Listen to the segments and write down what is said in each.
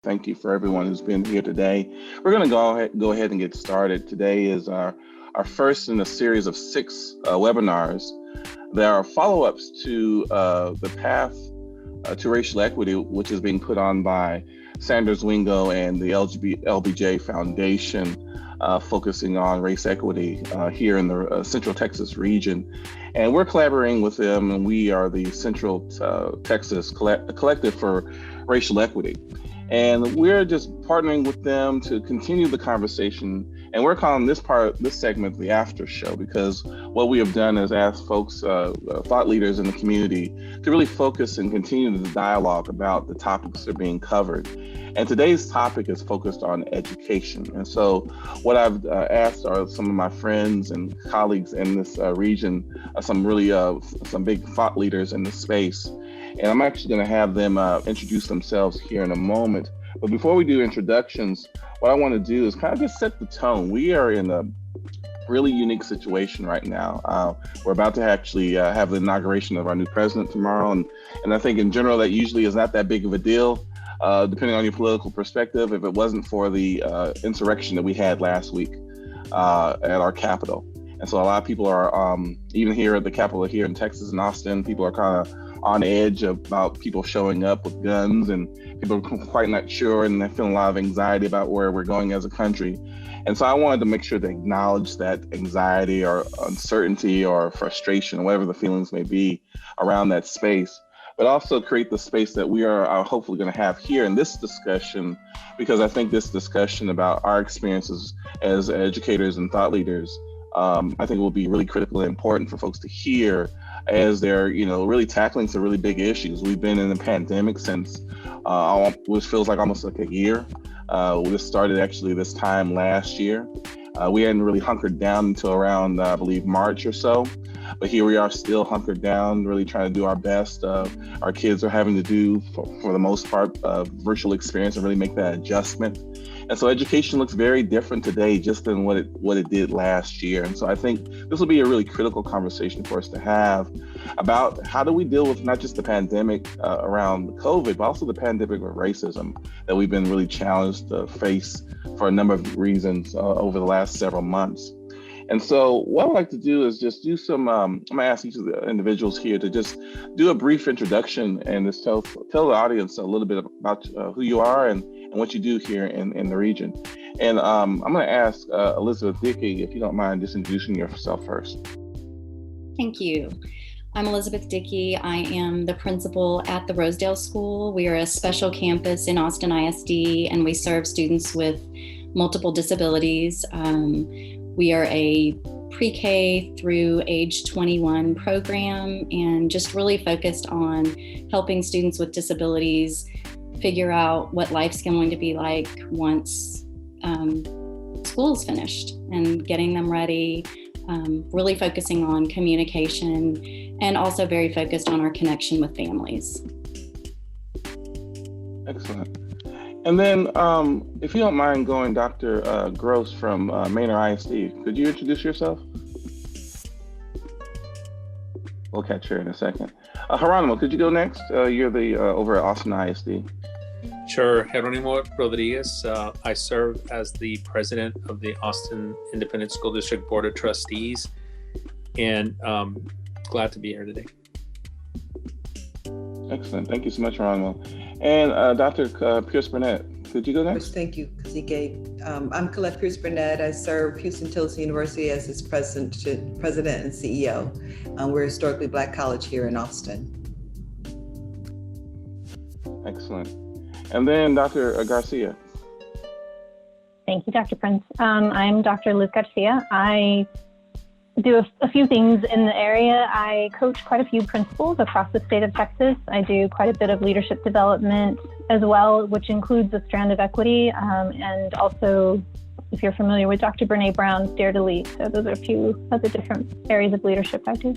Thank you for everyone who's been here today. We're going to go ahead and get started. Today is our first in a series of 6 webinars. There are follow-ups to the Path to Racial Equity, which is being put on by Sanders Wingo and the LBJ Foundation, focusing on race equity here in the Central Texas region. And we're collaborating with them, and we are the Central Texas Collective for Racial Equity. And we're just partnering with them to continue the conversation. And we're calling this segment the Aftershow, because what we have done is ask folks, thought leaders in the community, to really focus and continue the dialogue about the topics that are being covered. And today's topic is focused on education. And so what I've asked are some of my friends and colleagues in this region, some big thought leaders in the space. And I'm actually going to have them introduce themselves here in a moment. But before we do introductions, what I want to do is kind of just set the tone. We are in a really unique situation right now. We're about to actually have the inauguration of our new president tomorrow. And I think in general, that usually is not that big of a deal, depending on your political perspective, if it wasn't for the insurrection that we had last week at our Capitol. And so a lot of people are, even here at the Capitol here in Texas and Austin, people are kind of on edge about people showing up with guns, and people are quite not sure, and they're feeling a lot of anxiety about where we're going as a country. And so I wanted to make sure to acknowledge that anxiety or uncertainty or frustration, whatever the feelings may be around that space, but also create the space that we are hopefully going to have here in this discussion, because I think this discussion about our experiences as educators and thought leaders, I think will be really critically important for folks to hear as they're, really tackling some really big issues. We've been in a pandemic since which feels like almost like a year. This started actually this time last year. We hadn't really hunkered down until around, I believe, March or so. But here we are still hunkered down, really trying to do our best. Our kids are having to do, for the most part, virtual experience and really make that adjustment. And so education looks very different today just than what it did last year. And so I think this will be a really critical conversation for us to have about how do we deal with not just the pandemic around COVID, but also the pandemic of racism that we've been really challenged to face for a number of reasons over the last several months. And so what I'd like to do is just do some, I'm gonna ask each of the individuals here to just do a brief introduction and just tell the audience a little bit about who you are and what you do here in the region. And I'm gonna ask Elizabeth Dickey, if you don't mind just introducing yourself first. Thank you. I'm Elizabeth Dickey. I am the principal at the Rosedale School. We are a special campus in Austin ISD, and we serve students with multiple disabilities. We are a pre-K through age 21 program, and just really focused on helping students with disabilities figure out what life's going to be like once school's finished, and getting them ready, really focusing on communication, and also very focused on our connection with families. Excellent. And then, if you don't mind going, Dr. Gross from Manor ISD, could you introduce yourself? We'll catch her in a second. Geronimo, could you go next? You're the over at Austin ISD. Sure. Geronimo Rodriguez. I serve as the president of the Austin Independent School District Board of Trustees, and glad to be here today. Excellent. Thank you so much, Geronimo. And Dr. Pierce Burnette, could you go next? Thank you, Kazique. I'm Colette Pierce Burnette. I serve Huston Tillotson University as its president and CEO. We're a historically Black college here in Austin. Excellent. And then Dr. Garcia. Thank you, Dr. Prince. I'm Dr. Liz Garcia. I do a few things in the area. I coach quite a few principals across the state of Texas. I do quite a bit of leadership development as well, which includes the strand of equity, and also, if you're familiar with Dr. Brene Brown's Dare to Lead. So those are a few of the different areas of leadership I do.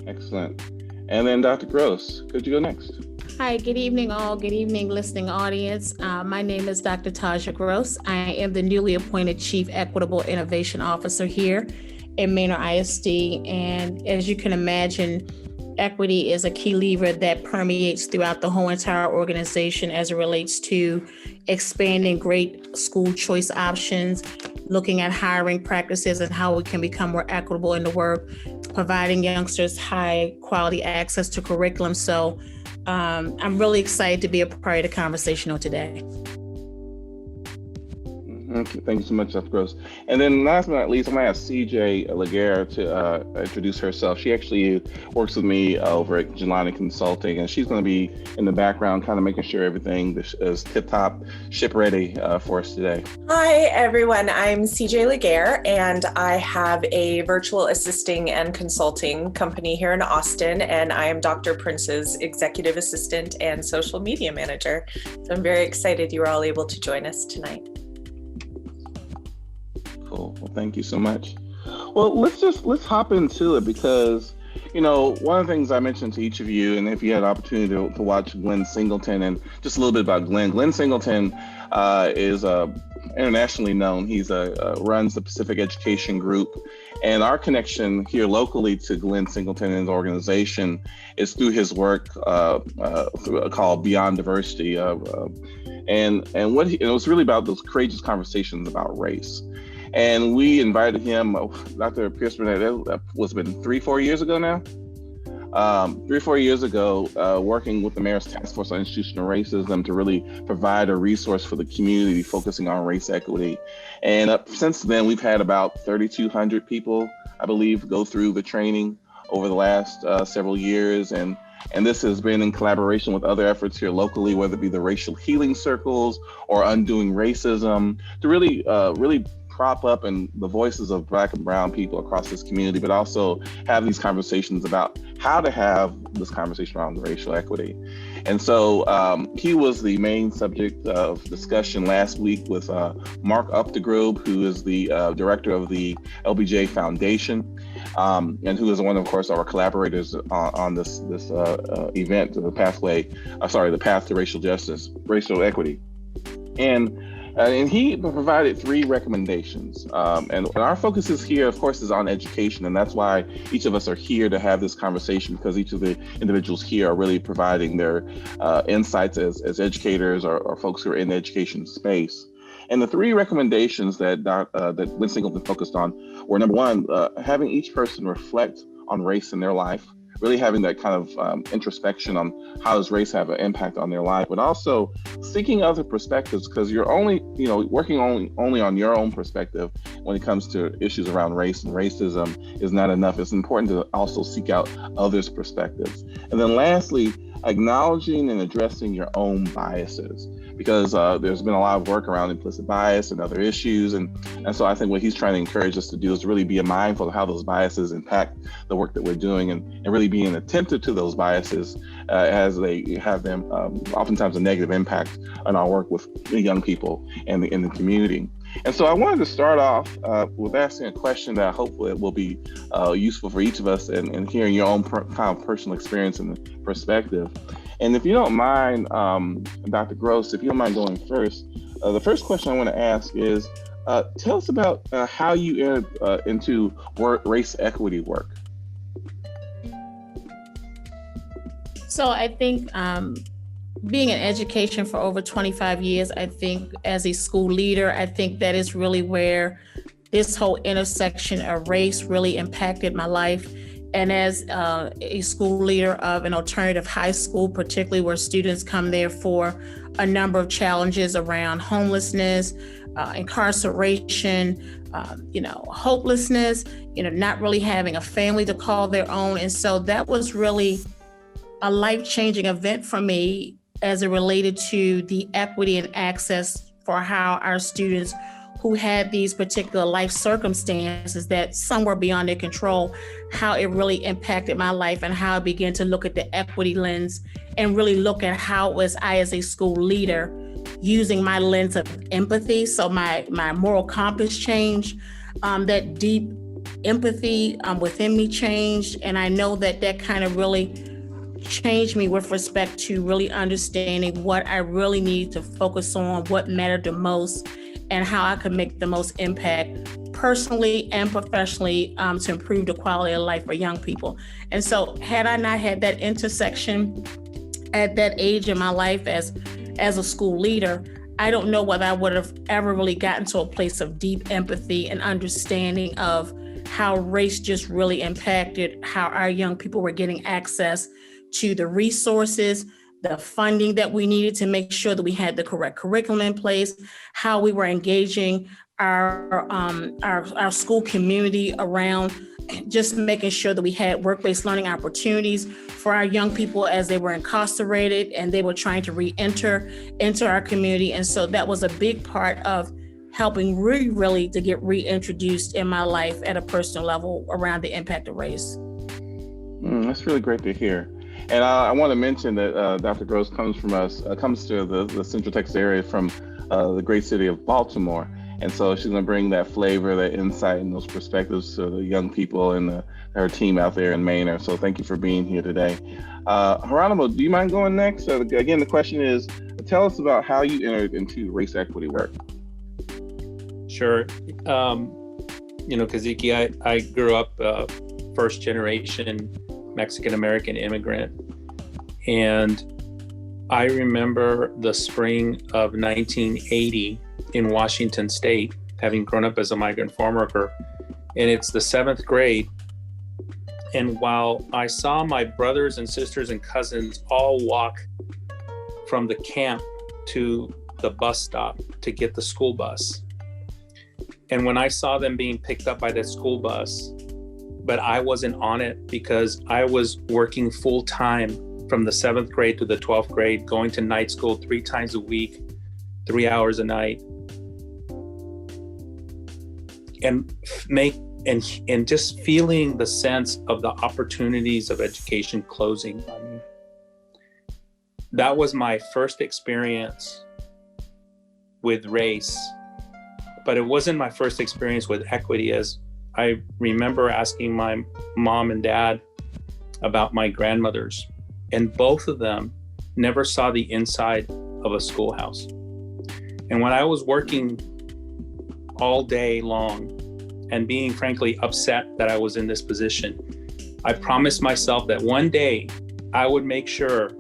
Excellent. And then Dr. Gross, could you go next? Hi, good evening all. Good evening, listening audience. My name is Dr. Tajah Gross. I am the newly appointed Chief Equitable Innovation Officer here in Manor ISD. And as you can imagine, equity is a key lever that permeates throughout the whole entire organization as it relates to expanding great school choice options, looking at hiring practices and how we can become more equitable in the work, providing youngsters high quality access to curriculum. So I'm really excited to be a part of the conversation on today. Thank you so much, Dr. Gross. And then last but not least, I'm going to ask CJ Laguerre to introduce herself. She actually works with me over at Geronimo Consulting, and she's going to be in the background kind of making sure everything is tip-top, ship-ready for us today. Hi, everyone. I'm CJ Laguerre, and I have a virtual assisting and consulting company here in Austin, and I am Dr. Prince's executive assistant and social media manager. So I'm very excited you were all able to join us tonight. Cool. Well, thank you so much. Well, let's hop into it because, you know, one of the things I mentioned to each of you, and if you had an opportunity to watch Glenn Singleton, and just a little bit about Glenn. Glenn Singleton is internationally known. He's runs the Pacific Education Group, and our connection here locally to Glenn Singleton and his organization is through his work called Beyond Diversity, and it was really about those courageous conversations about race. And we invited him, Dr. Pierce Burnette, that was been 3-4 years ago now. 3 or 4 years ago, working with the Mayor's Task Force on Institutional Racism to really provide a resource for the community focusing on race equity. And since then, we've had about 3,200 people, I believe, go through the training over the last several years. And this has been in collaboration with other efforts here locally, whether it be the racial healing circles or undoing racism, to really prop up and the voices of Black and Brown people across this community, but also have these conversations about how to have this conversation around racial equity. And so he was the main subject of discussion last week with Mark Updegrove, who is the director of the LBJ Foundation, and who is one, of course, our collaborators on this event, the Path to Racial Justice, Racial Equity. And he provided 3 recommendations. And our focus is here, of course, is on education. And that's why each of us are here to have this conversation, because each of the individuals here are really providing their insights as educators or folks who are in the education space. And the 3 recommendations that Glenn Singleton focused on were, number 1, having each person reflect on race in their life, really having that kind of introspection on how does race have an impact on their life, but also seeking other perspectives, because you're only, working only on your own perspective when it comes to issues around race and racism is not enough. It's important to also seek out others' perspectives. And then lastly, acknowledging and addressing your own biases, because there's been a lot of work around implicit bias and other issues. And so I think what he's trying to encourage us to do is really be mindful of how those biases impact the work that we're doing, and really being attentive to those biases as they have them oftentimes a negative impact on our work with the young people and in the community. And so I wanted to start off with asking a question that hopefully will be useful for each of us, and hearing your own kind of personal experience and perspective. And if you don't mind, Dr. Gross, if you don't mind going first, the first question I want to ask is, tell us about how you entered into race equity work. So I think being in education for over 25 years, I think as a school leader, I think that is really where this whole intersection of race really impacted my life. And as a school leader of an alternative high school, particularly where students come there for a number of challenges around homelessness, incarceration, hopelessness, not really having a family to call their own. And so that was really a life-changing event for me as it related to the equity and access for how our students who had these particular life circumstances that some were beyond their control, how it really impacted my life, and how I began to look at the equity lens and really look at how was I as a school leader using my lens of empathy. So my moral compass changed, that deep empathy within me changed. And I know that kind of really changed me with respect to really understanding what I really need to focus on, what mattered the most, and how I could make the most impact personally and professionally to improve the quality of life for young people. And so had I not had that intersection at that age in my life as a school leader, I don't know whether I would have ever really gotten to a place of deep empathy and understanding of how race just really impacted how our young people were getting access to the resources, the funding that we needed to make sure that we had the correct curriculum in place, how we were engaging our school community around just making sure that we had work-based learning opportunities for our young people as they were incarcerated and they were trying to re-enter into our community. And so that was a big part of helping really to get reintroduced in my life at a personal level around the impact of race. That's really great to hear. And I want to mention that Dr. Gross comes to the Central Texas area from the great city of Baltimore. And so she's going to bring that flavor, that insight, and those perspectives to the young people and her team out there in Manor. So thank you for being here today. Geronimo, do you mind going next? Again, the question is, tell us about how you entered into race equity work. Sure. Kazique, I grew up first generation Mexican-American immigrant. And I remember the spring of 1980 in Washington State, having grown up as a migrant farm worker. And it's the 7th grade. And while I saw my brothers and sisters and cousins all walk from the camp to the bus stop to get the school bus, and when I saw them being picked up by that school bus, but I wasn't on it because I was working full time from the 7th grade to the 12th grade, going to night school 3 times a week, 3 hours a night, and just feeling the sense of the opportunities of education closing on me. That was my first experience with race, but it wasn't my first experience with equity, as I remember asking my mom and dad about my grandmothers, and both of them never saw the inside of a schoolhouse. And when I was working all day long and being frankly upset that I was in this position, I promised myself that one day I would make sure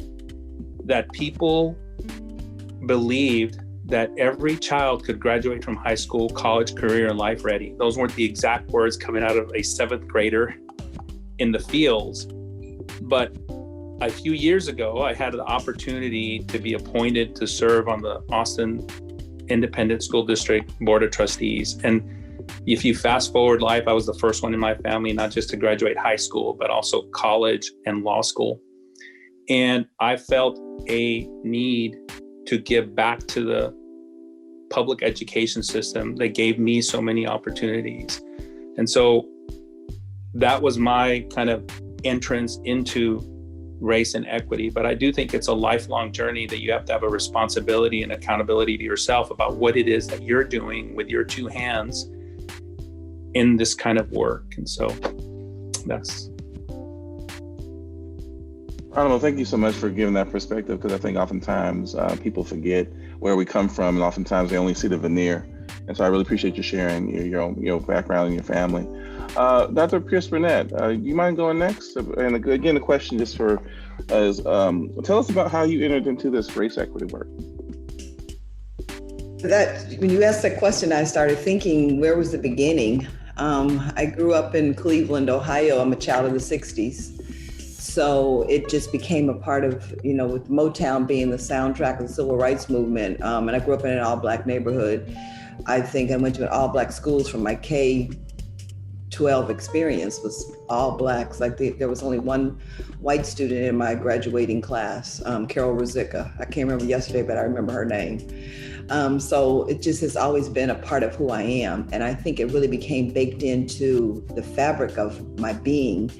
that people believed that every child could graduate from high school, college, career, and life ready. Those weren't the exact words coming out of a 7th grader in the fields. But a few years ago, I had the opportunity to be appointed to serve on the Austin Independent School District Board of Trustees. And if you fast forward life, I was the first one in my family, not just to graduate high school, but also college and law school. And I felt a need to give back to the public education system that gave me so many opportunities. And so that was my kind of entrance into race and equity. But I do think it's a lifelong journey that you have to have a responsibility and accountability to yourself about what it is that you're doing with your 2 hands in this kind of work. And so that's... Geronimo, thank you so much for giving that perspective, because I think oftentimes people forget where we come from, and oftentimes they only see the veneer. And so I really appreciate you sharing your background and your family. Dr. Burnette, do you mind going next? And again, the question just for is, tell us about how you entered into this race equity work. When you asked that question, I started thinking, where was the beginning? I grew up in Cleveland, Ohio. I'm a child of the 60s. So it just became a part of, with Motown being the soundtrack of the civil rights movement. And I grew up in an all-Black neighborhood. I think I went to an all-Black schools from my K-12 experience was all Blacks. Like there was only one white student in my graduating class, Carol Rosica. I can't remember yesterday, but I remember her name. So it just has always been a part of who I am. And I think it really became baked into the fabric of my being.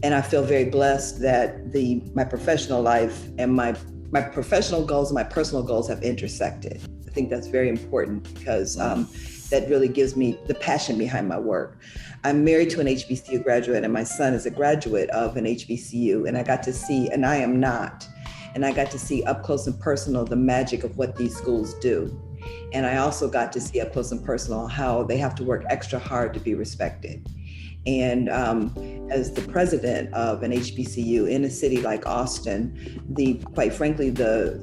And I feel very blessed that my professional life and my professional goals and my personal goals have intersected. I think that's very important because that really gives me the passion behind my work. I'm married to an HBCU graduate, and my son is a graduate of an HBCU, and I got to see, and I am not, and I got to see up close and personal the magic of what these schools do. And I also got to see up close and personal how they have to work extra hard to be respected. And as the president of an HBCU in a city like Austin, quite frankly, the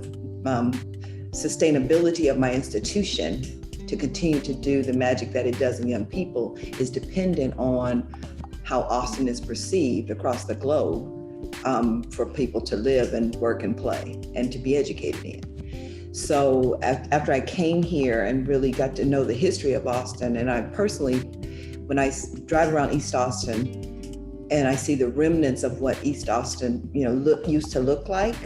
sustainability of my institution to continue to do the magic that it does in young people is dependent on how Austin is perceived across the globe for people to live and work and play and to be educated in. So after I came here and really got to know the history of Austin, and I personally, when I drive around East Austin and I see the remnants of what East Austin, used to look like,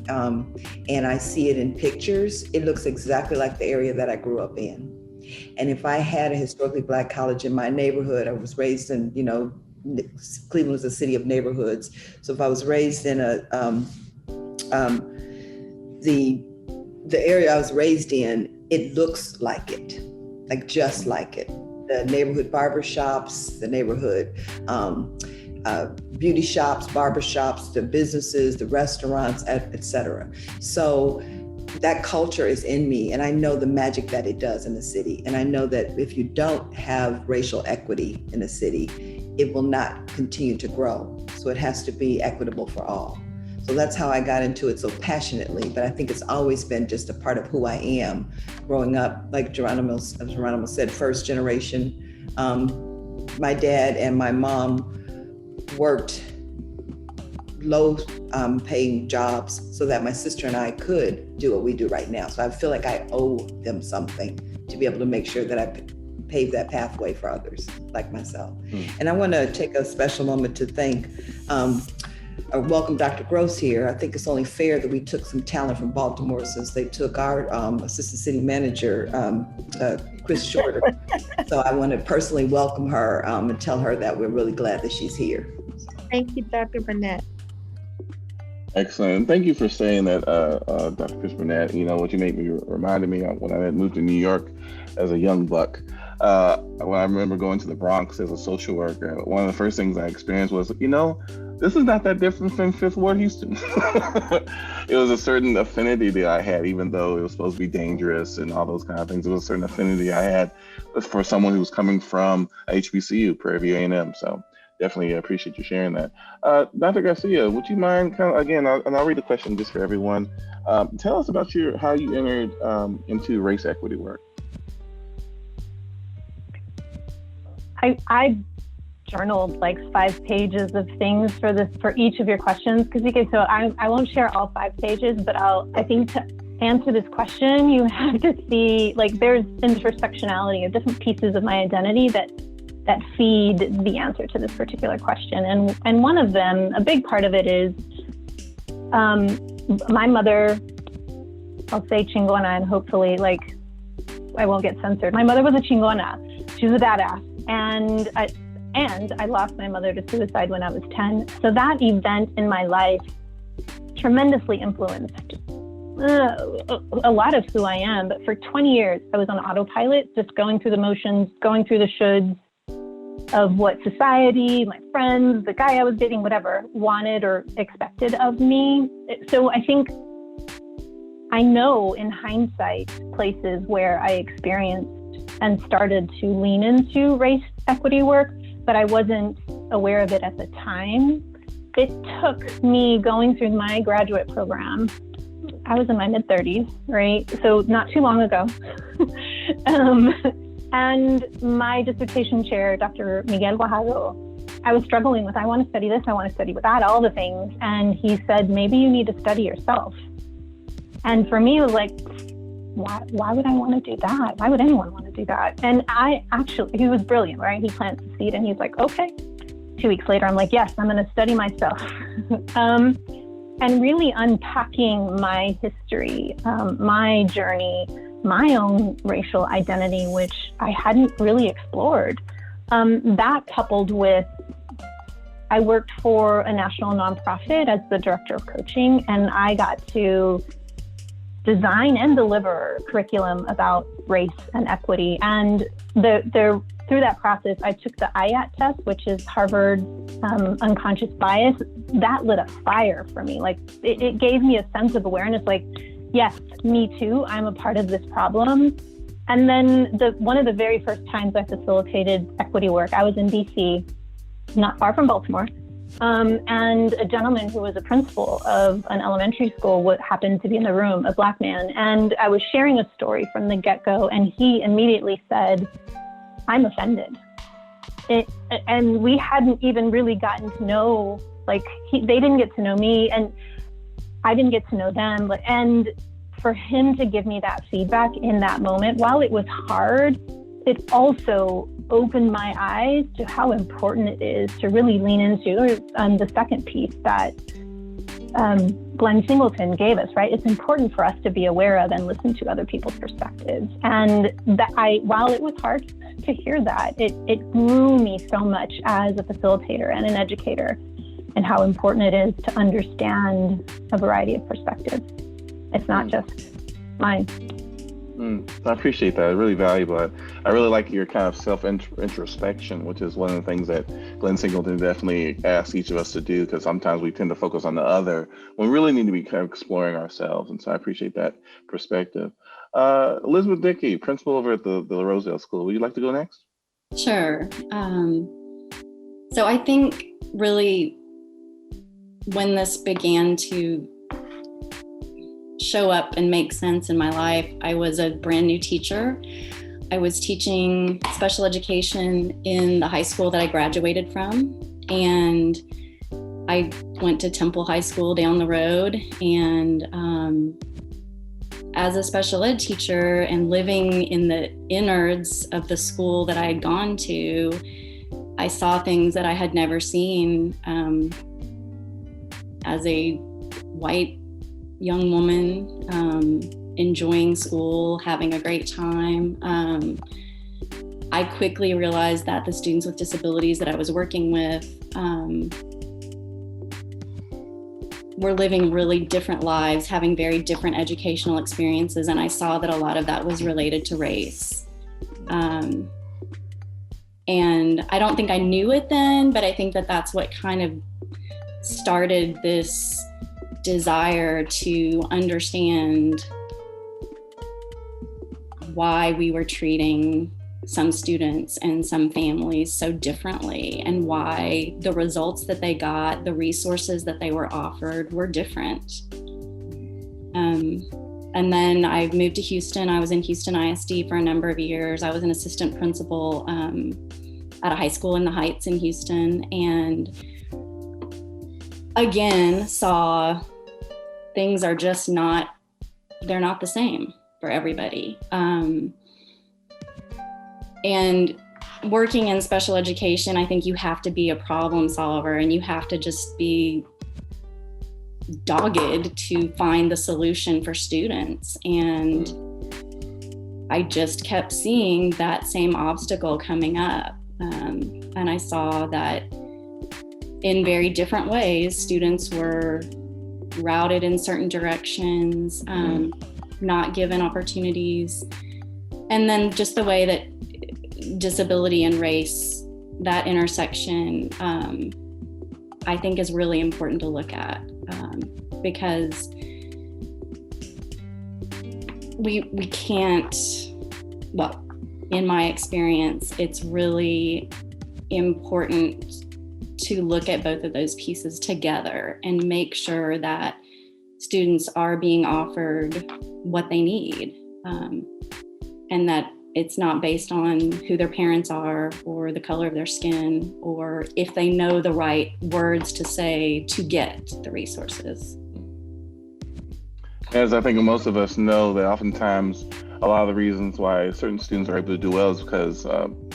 and I see it in pictures, it looks exactly like the area that I grew up in. And if I had a historically Black college in my neighborhood, I was raised in, Cleveland is a city of neighborhoods. So if I was raised in the area I was raised in, it looks like it, like just like it. The neighborhood barber shops, the neighborhood beauty shops, barber shops, the businesses, the restaurants, et cetera. So that culture is in me, and I know the magic that it does in the city. And I know that if you don't have racial equity in a city, it will not continue to grow. So it has to be equitable for all. So that's how I got into it so passionately. But I think it's always been just a part of who I am. Growing up, like Geronimo said, first generation. My dad and my mom worked low paying jobs so that my sister and I could do what we do right now. So I feel like I owe them something to be able to make sure that I pave that pathway for others like myself. And I want to take a special moment to thank welcome Dr. Gross here. I think it's only fair that we took some talent from Baltimore since they took our assistant city manager, Chris Shorter. So I want to personally welcome her and tell her that we're really glad that she's here. Thank you, Dr. Burnette. Excellent. Thank you for saying that, Dr. Chris Burnette. What you made me reminded me of when I had moved to New York as a young buck. When I remember going to the Bronx as a social worker, one of the first things I experienced was, this is not that different from Fifth Ward, Houston. It was a certain affinity that I had, even though it was supposed to be dangerous and all those kind of things. It was a certain affinity I had for someone who was coming from HBCU, Prairie View A&M. So definitely appreciate you sharing that. Dr. Garcia, would you mind again, and I'll read the question just for everyone. Tell us about how you entered into race equity work. I journaled like 5 pages of things for each of your questions, Kazique. So I won't share all 5 pages, but I think to answer this question, you have to see there's intersectionality of different pieces of my identity that feed the answer to this particular question. And one of them, a big part of it is my mother, I'll say Chingona, and hopefully I won't get censored. My mother was a Chingona. She was a badass. And I lost my mother to suicide when I was 10. So that event in my life tremendously influenced a lot of who I am. But for 20 years, I was on autopilot, just going through the motions, going through the shoulds of what society, my friends, the guy I was dating, whatever, wanted or expected of me. So I think I know in hindsight places where I experienced and started to lean into race equity work, but I wasn't aware of it at the time. It took me going through my graduate program. I was in my mid-30s, right? So not too long ago. And my dissertation chair, Dr. Miguel Guajardo, I was struggling with, I want to study this, I want to study that, all the things. And he said, maybe you need to study yourself. And for me, it was like, why would I want to do that? Why would anyone want to do that? And he was brilliant, right? He plants the seed and he's like, okay. 2 weeks later, I'm like, yes, I'm going to study myself. And really unpacking my history, my journey, my own racial identity, which I hadn't really explored. That coupled with, I worked for a national nonprofit as the director of coaching, and I got to design and deliver curriculum about race and equity. And through that process, I took the IAT test, which is Harvard's unconscious bias. That lit a fire for me. It gave me a sense of awareness, yes, me too, I'm a part of this problem. And then one of the very first times I facilitated equity work, I was in DC, not far from Baltimore. And a gentleman who was a principal of an elementary school happened to be in the room, a Black man. And I was sharing a story from the get-go, and he immediately said, "I'm offended." And we hadn't even really gotten to know, they didn't get to know me, and I didn't get to know them. And for him to give me that feedback in that moment, while it was hard, it also opened my eyes to how important it is to really lean into the second piece that Glenn Singleton gave us, right? It's important for us to be aware of and listen to other people's perspectives. And while it was hard to hear that, it grew me so much as a facilitator and an educator, and how important it is to understand a variety of perspectives. It's not just mine. I appreciate that. Really valuable. I really like your kind of self-introspection, which is one of the things that Glenn Singleton definitely asks each of us to do, because sometimes we tend to focus on the other when we really need to be kind of exploring ourselves. And so I appreciate that perspective. Elizabeth Dickey, principal over at the Rosedale School. Would you like to go next? Sure. So I think really when this began to show up and make sense in my life, I was a brand new teacher. I was teaching special education in the high school that I graduated from. And I went to Temple High School down the road. And as a special ed teacher and living in the innards of the school that I had gone to, I saw things that I had never seen as a white young woman, enjoying school, having a great time. I quickly realized that the students with disabilities that I was working with were living really different lives, having very different educational experiences, and I saw that a lot of that was related to race. And I don't think I knew it then, but I think that that's what kind of started this desire to understand why we were treating some students and some families so differently, and why the results that they got, the resources that they were offered were different. And then I moved to Houston. I was in Houston ISD for a number of years. I was an assistant principal at a high school in the Heights in Houston, and again saw things are just they're not the same for everybody. And working in special education, I think you have to be a problem solver, and you have to just be dogged to find the solution for students. And I just kept seeing that same obstacle coming up. And I saw that in very different ways, students were routed in certain directions, not given opportunities. And then just the way that disability and race, that intersection, I think is really important to look at, because we can't, well, in my experience, it's really important to look at both of those pieces together and make sure that students are being offered what they need, and that it's not based on who their parents are or the color of their skin or if they know the right words to say to get the resources. As I think most of us know, that oftentimes a lot of the reasons why certain students are able to do well is because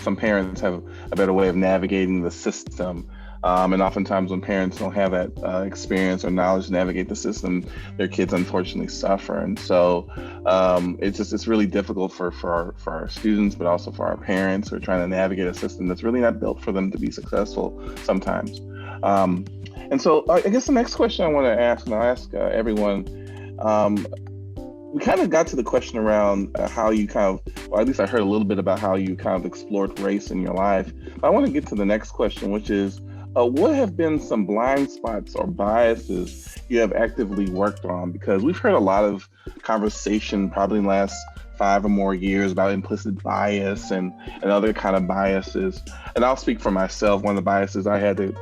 some parents have a better way of navigating the system. And oftentimes when parents don't have that experience or knowledge to navigate the system, their kids unfortunately suffer. And so it's really difficult for our students, but also for our parents who are trying to navigate a system that's really not built for them to be successful sometimes. And so I guess the next question I want to ask, and I'll ask everyone, we kind of got to the question around how you kind of, or at least I heard a little bit about how you kind of explored race in your life. But I want to get to the next question, which is, what have been some blind spots or biases you have actively worked on? Because we've heard a lot of conversation probably in the last 5 or more years about implicit bias and other kind of biases. And I'll speak for myself. One of the biases I had to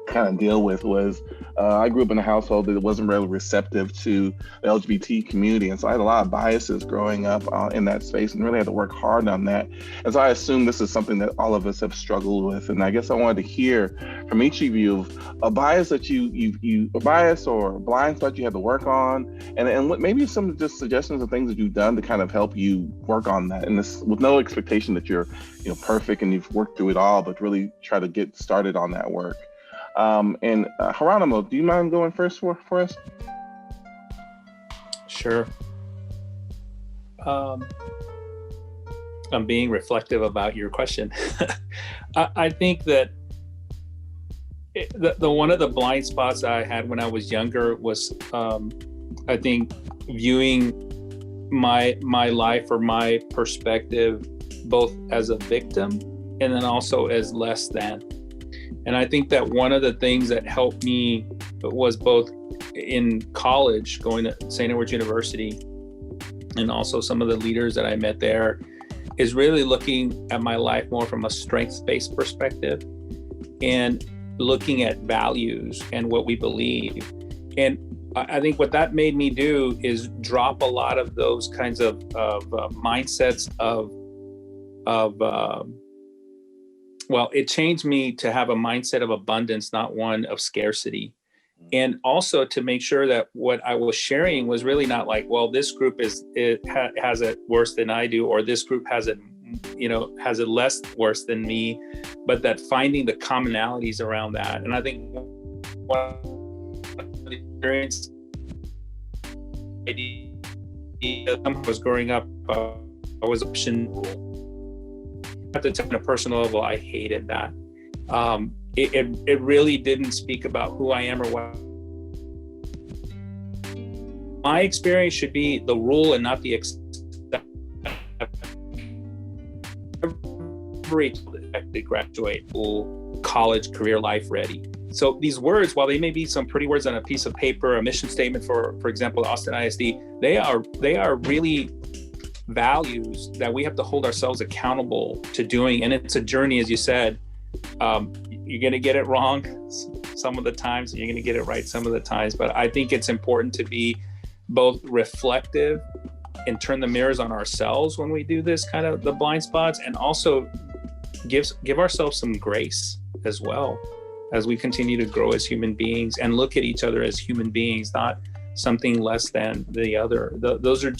kind of deal with was I grew up in a household that wasn't really receptive to the LGBT community. And so I had a lot of biases growing up in that space and really had to work hard on that. And so I assume this is something that all of us have struggled with. And I guess I wanted to hear from each of you of a bias that a bias or a blind spot you had to work on, and what maybe some just suggestions of things that you've done to kind of help you work on that. And this with no expectation that you're perfect and you've worked through it all, but really try to get started on that work. And Geronimo, do you mind going first for us? Sure. I'm being reflective about your question. I think that the one of the blind spots I had when I was younger was, I think, viewing my life or my perspective both as a victim and then also as less than. And I think that one of the things that helped me was both in college, going to St. Edward's University, and also some of the leaders that I met there, is really looking at my life more from a strengths-based perspective and looking at values and what we believe. And I think what that made me do is drop a lot of those kinds of mindsets well, it changed me to have a mindset of abundance, not one of scarcity. And also to make sure that what I was sharing was really not like, well, this group has it worse than I do, or this group has it less worse than me, but that finding the commonalities around that. And I think one of the experiences I was growing up, I was option rule. At the time, on a personal level, I hated that. It really didn't speak about who I am or what. My experience should be the rule and not the exception. Every graduate, college, career life ready. So these words, while they may be some pretty words on a piece of paper, a mission statement for example, Austin ISD, they are really values that we have to hold ourselves accountable to doing. And it's a journey, as you said. You're going to get it wrong some of the times, and you're going to get it right some of the times. But I think it's important to be both reflective and turn the mirrors on ourselves when we do this kind of the blind spots, and also give ourselves some grace as well as we continue to grow as human beings and look at each other as human beings, not something less than the other. Those are,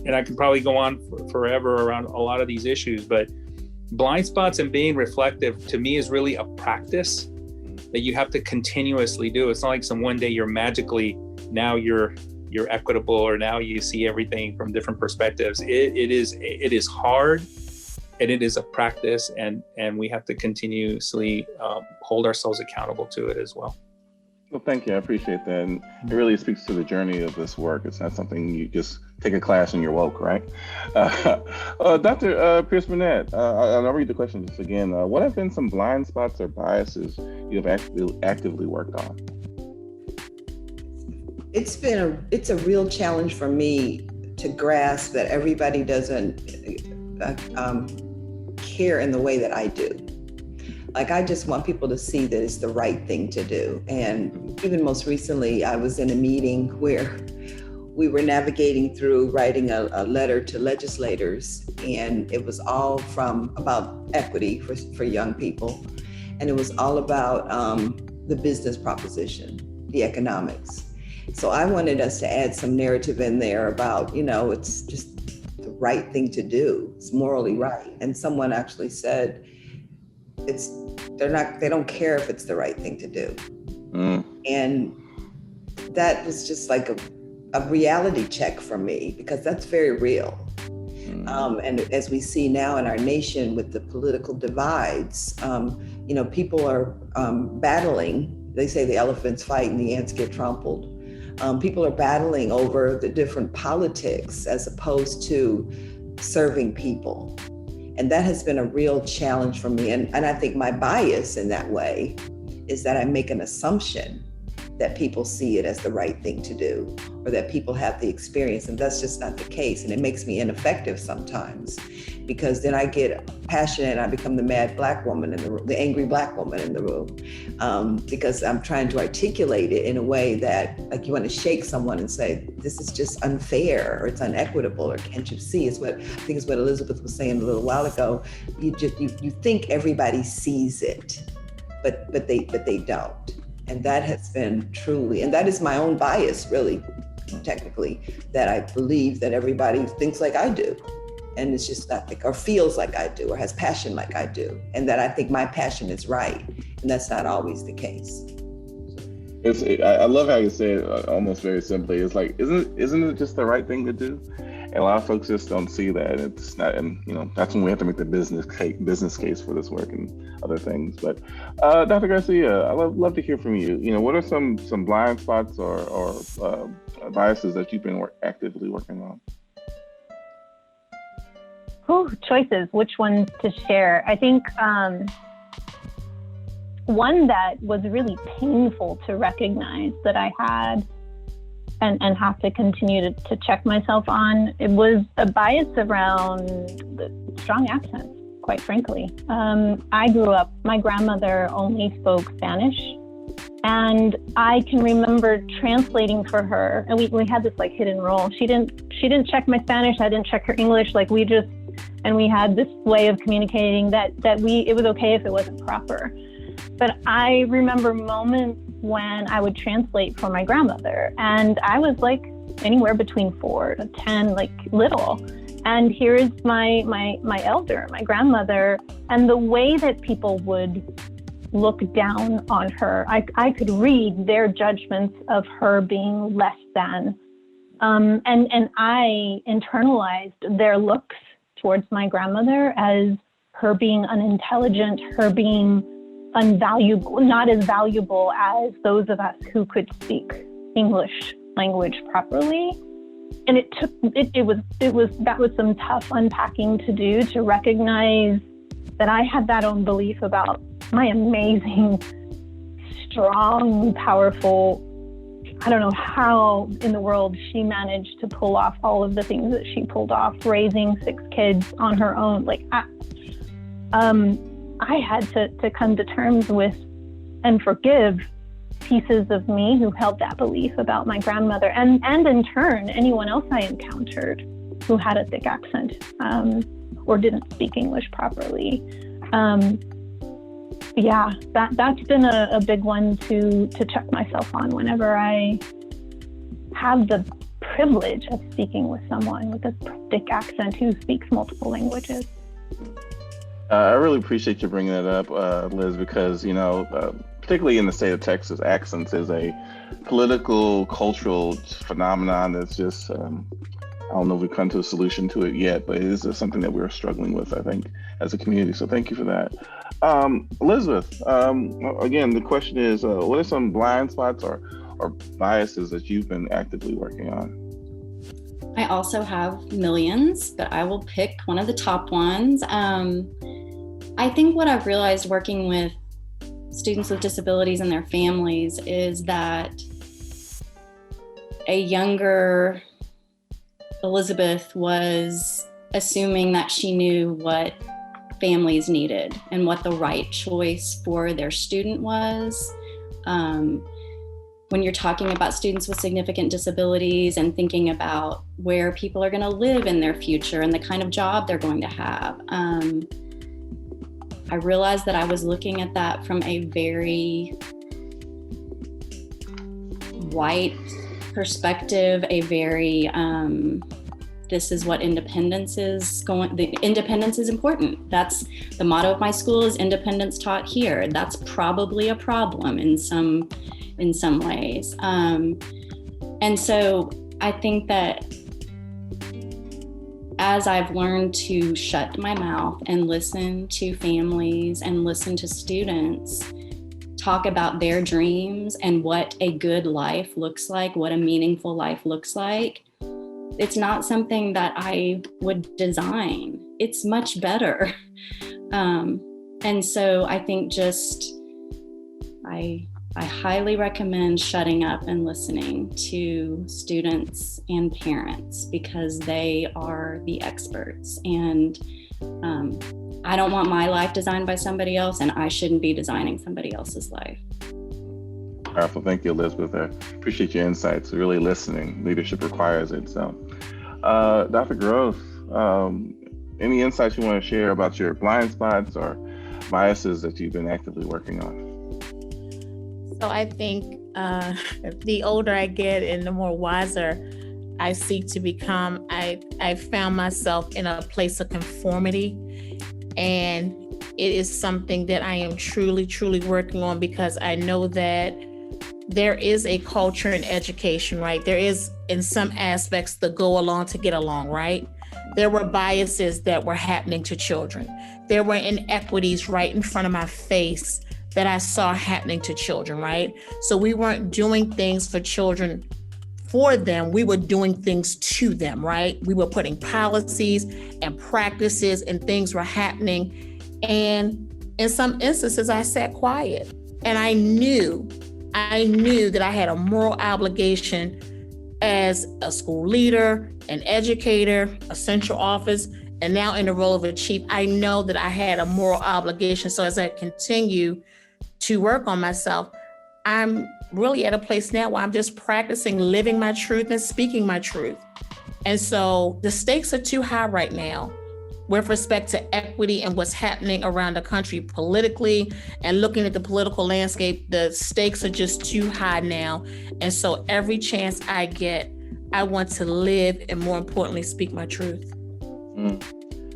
and I could probably go on forever around a lot of these issues, but blind spots and being reflective to me is really a practice that you have to continuously do. It's not like some one day you're magically, now you're equitable, or now you see everything from different perspectives. It is hard, and it is a practice, and we have to continuously hold ourselves accountable to it as well. Well, thank you. I appreciate that. And it really speaks to the journey of this work. It's not something you just take a class and you're woke, right? Dr. Pierce Burnette, I'll read the question just again. What have been some blind spots or biases you have actively worked on? It's a real challenge for me to grasp that everybody doesn't care in the way that I do. Like, I just want people to see that it's the right thing to do. And even most recently, I was in a meeting where we were navigating through writing a letter to legislators, and it was all about equity for young people. And it was all about the business proposition, the economics. So I wanted us to add some narrative in there about, it's just the right thing to do. It's morally right. And someone actually said, they don't care if it's the right thing to do. And that was just like a reality check for me, because that's very real. And as we see now in our nation with the political divides, people are battling. They say the elephants fight and the ants get trampled. People are battling over the different politics as opposed to serving people. And that has been a real challenge for me. And I think my bias in that way is that I make an assumption that people see it as the right thing to do, or that people have the experience, and that's just not the case. And it makes me ineffective sometimes, because then I get passionate and I become the mad Black woman in the room, the angry Black woman in the room, because I'm trying to articulate it in a way that, like, you want to shake someone and say, this is just unfair, or it's unequitable, or can't you see? It's what I think is what Elizabeth was saying a little while ago. You think everybody sees it, but they don't. And that has been truly, and that is my own bias, really, technically, that I believe that everybody thinks like I do. And it's just not, or feels like I do, or has passion like I do. And that I think my passion is right. And that's not always the case. I love how you say it almost very simply. It's like, isn't it just the right thing to do? And a lot of folks just don't see that. It's not, and that's when we have to make the business case for this work and other things. But Dr. Garcia, I'd love to hear from you. What are some blind spots or biases that you've been actively working on? Choices, which ones to share? I think one that was really painful to recognize that I had and have to continue to check myself on, it was a bias around the strong accents, quite frankly. I grew up, my grandmother only spoke Spanish, and I can remember translating for her, and we had this like hidden role. She didn't check my Spanish, I didn't check her English, and we had this way of communicating that it was okay if it wasn't proper. But I remember moments when I would translate for my grandmother, and I was like anywhere between 4 to 10, like little. And here is my elder, my grandmother, and the way that people would look down on her, I could read their judgments of her being less than. And I internalized their looks towards my grandmother as her being unintelligent, her being unvaluable, not as valuable as those of us who could speak English language properly. And that was some tough unpacking to do, to recognize that I had that own belief about my amazing, strong, powerful, I don't know how in the world she managed to pull off all of the things that she pulled off, raising 6 kids on her own. I had to come to terms with and forgive pieces of me who held that belief about my grandmother, and in turn, anyone else I encountered who had a thick accent or didn't speak English properly. That's been a big one to check myself on whenever I have the privilege of speaking with someone with a thick accent who speaks multiple languages. I really appreciate you bringing that up, Liz, because, particularly in the state of Texas, accents is a political, cultural phenomenon that's just, I don't know if we've come to a solution to it yet, but it is something that we're struggling with, I think, as a community. So thank you for that. Elizabeth, again, the question is, what are some blind spots or biases that you've been actively working on? I also have millions, but I will pick one of the top ones. I think what I've realized working with students with disabilities and their families is that a younger Elizabeth was assuming that she knew what families needed and what the right choice for their student was. When you're talking about students with significant disabilities and thinking about where people are going to live in their future and the kind of job they're going to have, I realized that I was looking at that from a very white perspective, a very this is what independence is going. The independence is important. That's the motto of my school, is independence taught here. That's probably a problem in some ways. And so I think that as I've learned to shut my mouth and listen to families and listen to students talk about their dreams and what a good life looks like, what a meaningful life looks like, it's not something that I would design. it's much better. And so I think I highly recommend shutting up and listening to students and parents, because they are the experts. And I don't want my life designed by somebody else, and I shouldn't be designing somebody else's life. Powerful. Thank you, Elizabeth. I appreciate your insights. Really listening. Leadership requires it. So, Dr. Gross, any insights you want to share about your blind spots or biases that you've been actively working on? So I think the older I get and the more wiser I seek to become, I found myself in a place of conformity, and it is something that I am truly, truly working on, because I know that there is a culture in education, right? There is, in some aspects, the go along to get along, right? There were biases that were happening to children. There were inequities right in front of my face that I saw happening to children, right? So we weren't doing things for children for them, we were doing things to them, right? We were putting policies and practices, and things were happening. And in some instances, I sat quiet, and I knew that I had a moral obligation as a school leader, an educator, a central office, and now in the role of a chief. I know that I had a moral obligation. So as I continue to work on myself, I'm really at a place now where I'm just practicing living my truth and speaking my truth. And so the stakes are too high right now with respect to equity and what's happening around the country politically, and looking at the political landscape. The stakes are just too high now. And so every chance I get, I want to live and, more importantly, speak my truth.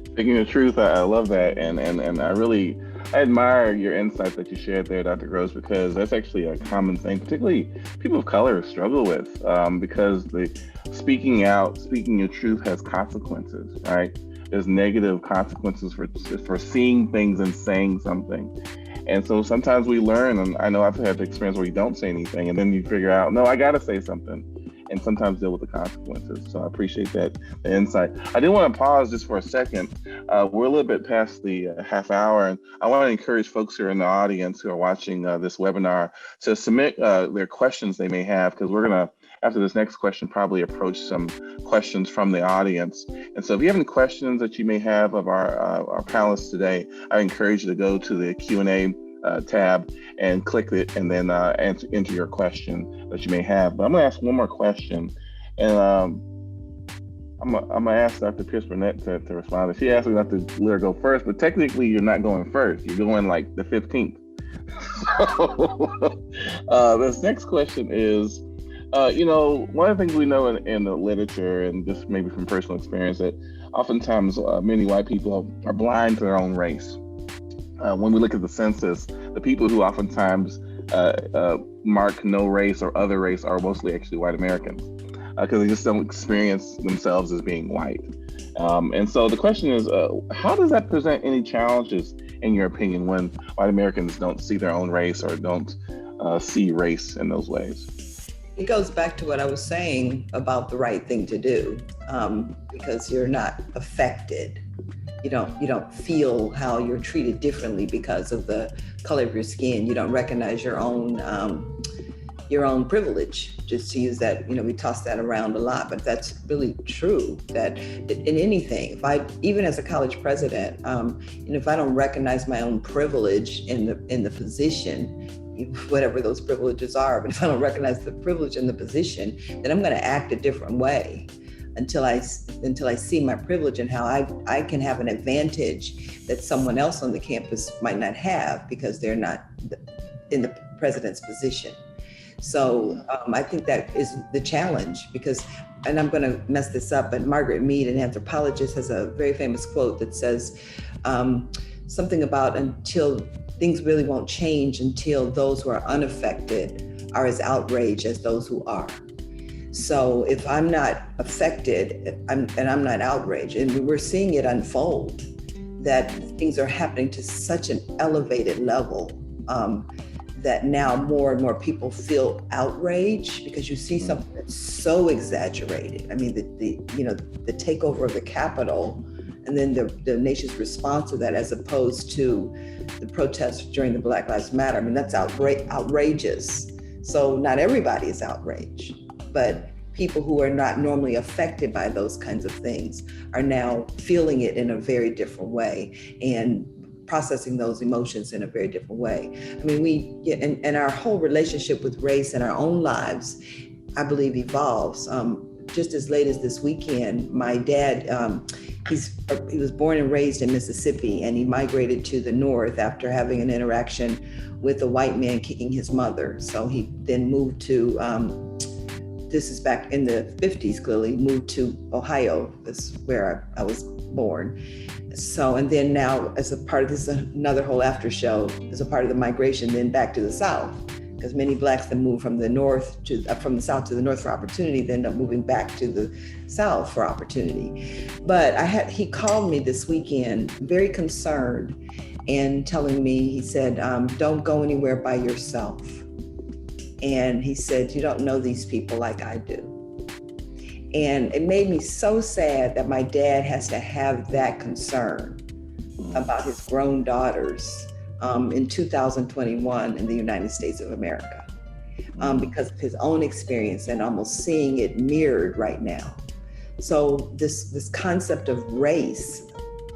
Speaking the truth, I love that. And I admire your insight that you shared there, Dr. Gross, because that's actually a common thing, particularly people of color struggle with, because the speaking your truth has consequences, right? There's negative consequences for seeing things and saying something. And so sometimes we learn, and I know I've had the experience where you don't say anything, and then you figure out, no, I got to say something, and sometimes deal with the consequences. So I appreciate the insight. I do want to pause just for a second. We're a little bit past the half hour, and I want to encourage folks who are in the audience who are watching this webinar to submit their questions they may have, because we're going to, after this next question, probably approach some questions from the audience. And so if you have any questions that you may have of our panelists today, I encourage you to go to the Q&A tab and click it, and then enter your question that you may have. But I'm going to ask one more question, and I'm going to ask Dr. Burnette to respond. She asked me not to let her go first, but technically you're not going first. You're going like the 15th. So this next question is, one of the things we know in the literature, and just maybe from personal experience, that oftentimes many white people are blind to their own race. When we look at the census, the people who oftentimes mark no race or other race are mostly actually white Americans, because they just don't experience themselves as being white. And so the question is, how does that present any challenges, in your opinion, when white Americans don't see their own race or don't see race in those ways? It goes back to what I was saying about the right thing to do, because you're not affected. You don't feel how you're treated differently because of the color of your skin. You don't recognize your own privilege. Just to use that, we toss that around a lot, but that's really true. That in anything, even as a college president, if I don't recognize my own privilege in the position, whatever those privileges are, but if I don't recognize the privilege in the position, then I'm going to act a different way until I see my privilege and how I can have an advantage that someone else on the campus might not have, because they're not in the president's position. So I think that is the challenge, because, and I'm going to mess this up, but Margaret Mead, an anthropologist, has a very famous quote that says something about, until things really won't change until those who are unaffected are as outraged as those who are. So if I'm not affected, I'm not outraged, and we're seeing it unfold, that things are happening to such an elevated level that now more and more people feel outraged because you see something that's so exaggerated. I mean, the takeover of the Capitol and then the nation's response to that, as opposed to the protests during the Black Lives Matter. I mean, that's outrageous. So not everybody is outraged, but people who are not normally affected by those kinds of things are now feeling it in a very different way and processing those emotions in a very different way. I mean, and our whole relationship with race in our own lives, I believe, evolves. Just as late as this weekend, my dad, he was born and raised in Mississippi, and he migrated to the North after having an interaction with a white man kicking his mother. So he then moved to, this is back in the 50s, clearly, moved to Ohio. That's where I was born. So, and then now as a part of this, another whole after show, as a part of the migration, then back to the South, because many Blacks that move from the North to, from the South to the North for opportunity, then end up moving back to the South for opportunity. But he called me this weekend, very concerned, and telling me, he said, don't go anywhere by yourself. And he said, you don't know these people like I do. And it made me so sad that my dad has to have that concern about his grown daughters in 2021 in the United States of America, because of his own experience and almost seeing it mirrored right now. So this concept of race,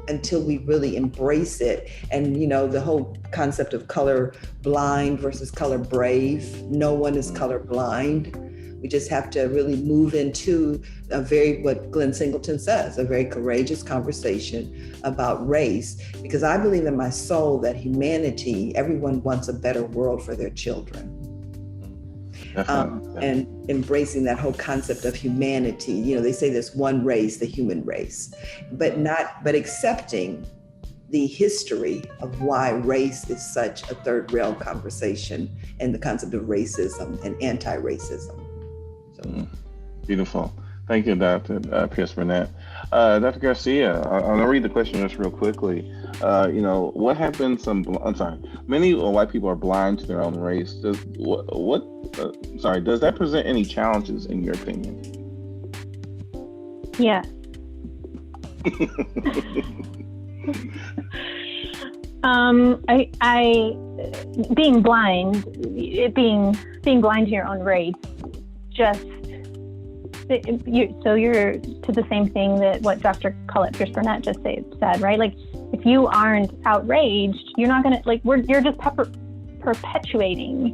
until we really embrace it, and the whole concept of color blind versus color brave, no one is color blind. We just have to really move into what Glenn Singleton says, a very courageous conversation about race, because I believe in my soul that humanity, everyone wants a better world for their children. And embracing that whole concept of humanity. They say there's one race, the human race, but accepting the history of why race is such a third rail conversation, and the concept of racism and anti-racism. Beautiful. Thank you, Dr. Pierce Burnette. Dr. Garcia, I'm going to read the question just real quickly. What have been many white people are blind to their own race. Does that present any challenges in your opinion? Yeah. I being blind to your own race, you're to the same thing that what Dr. Colette Pierce Burnette just said, right? Like, if you aren't outraged, you're not gonna, you're just perpetuating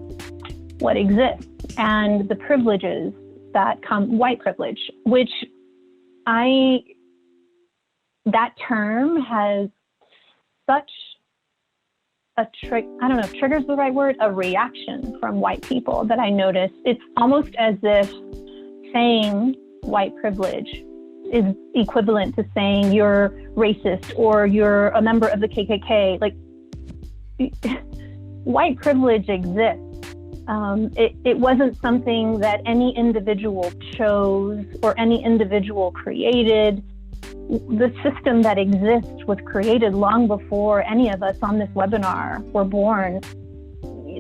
what exists and the privileges that come, white privilege, which that term has such I don't know if trigger is the right word, a reaction from white people that I notice. It's almost as if saying white privilege is equivalent to saying you're racist or you're a member of the KKK. Like, white privilege exists. It wasn't something that any individual chose or any individual created. The system that exists was created long before any of us on this webinar were born.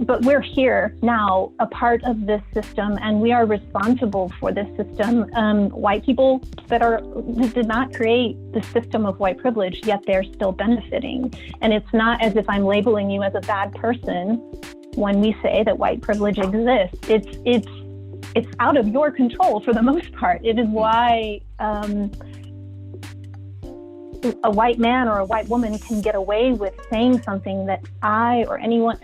But we're here now, a part of this system, and we are responsible for this system. White people that did not create the system of white privilege, yet they're still benefiting. And it's not as if I'm labeling you as a bad person when we say that white privilege exists. It's out of your control for the most part. It is why a white man or a white woman can get away with saying something that I or anyone,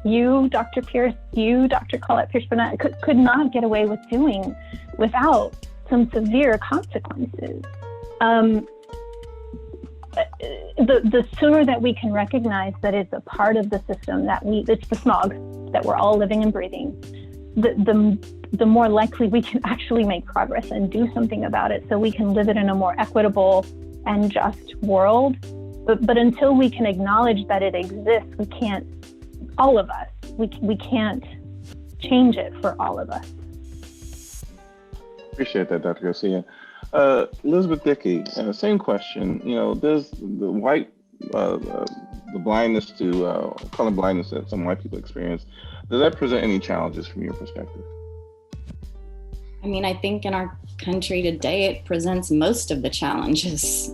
you, Dr. Pierce, you, Dr. Colette Pierce Burnette, could not get away with doing without some severe consequences. The sooner that we can recognize that it's a part of the system, it's the smog that we're all living and breathing, the more likely we can actually make progress and do something about it, so we can live it in a more equitable and just world. But until we can acknowledge that it exists, we can't, all of us, we can't change it for all of us. Appreciate that, Dr. Garcia. Elizabeth Dickey, same question. Does the blindness to color blindness that some white people experience, does that present any challenges from your perspective? I mean, I think in our country today, it presents most of the challenges.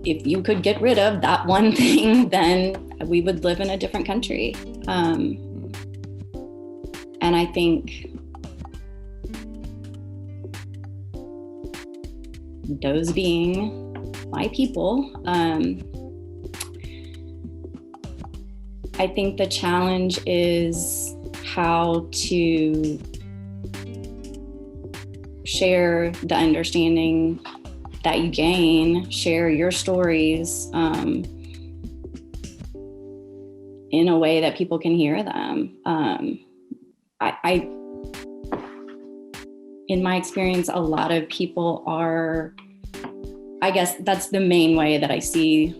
If you could get rid of that one thing, then we would live in a different country. And I think those being my people, I think the challenge is how to share the understanding that you gain, share your stories in a way that people can hear them. In my experience, a lot of people are, I guess that's the main way that I see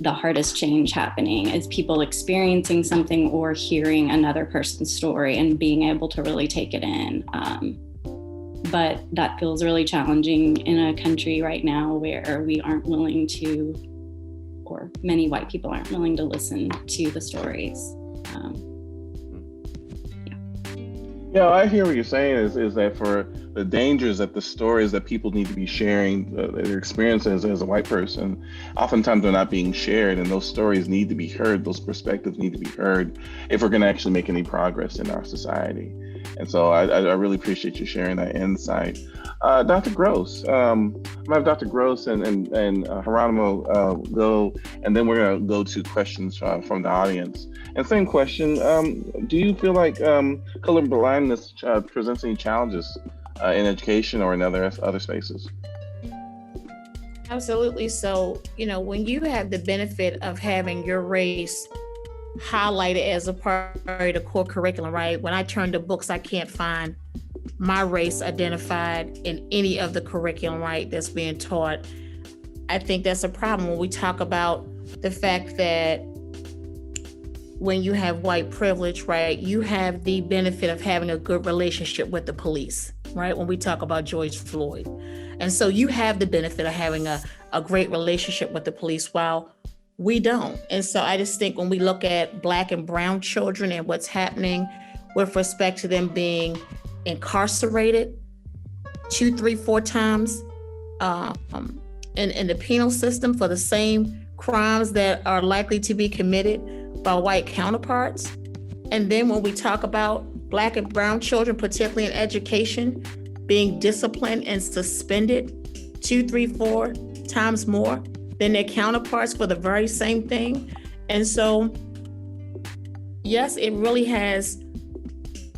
the hardest change happening, is people experiencing something or hearing another person's story and being able to really take it in. But that feels really challenging in a country right now where we aren't willing to, or many white people aren't willing to listen to the stories. Yeah, I hear what you're saying is that for the dangers that the stories that people need to be sharing, their experiences as a white person, oftentimes they're not being shared, and those stories need to be heard, those perspectives need to be heard if we're going to actually make any progress in our society. And so I really appreciate you sharing that insight. Dr. Gross, I'm going to have Dr. Gross and Geronimo go, and then we're going to go to questions from the audience. And same question, do you feel like color blindness presents any challenges in education or in other spaces? Absolutely. So, when you have the benefit of having your race highlighted as a part of the core curriculum, right? When I turn to books, I can't find my race identified in any of the curriculum, right, that's being taught. I think that's a problem when we talk about the fact that when you have white privilege, right, you have the benefit of having a good relationship with the police, right? When we talk about George Floyd. And so you have the benefit of having a great relationship with the police, while we don't. And so I just think when we look at Black and brown children and what's happening with respect to them being incarcerated 2, 3, 4 times in the penal system for the same crimes that are likely to be committed by white counterparts. And then when we talk about Black and brown children, particularly in education, being disciplined and suspended 2, 3, 4 times more than their counterparts for the very same thing. And so, yes, it really has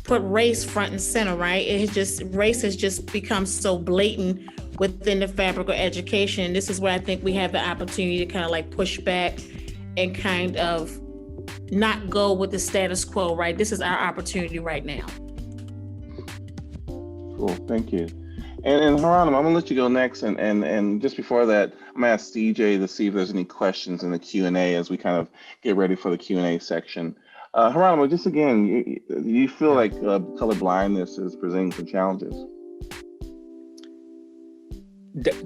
put race front and center, right? Race has just become so blatant within the fabric of education. And this is where I think we have the opportunity to kind of like push back and kind of not go with the status quo, right? This is our opportunity right now. Cool, thank you. And Geronimo, I'm gonna let you go next, and just before that, I'm gonna ask CJ to see if there's any questions in the Q&A as we kind of get ready for the Q&A section. Geronimo, just again, do you feel like color blindness is presenting some challenges?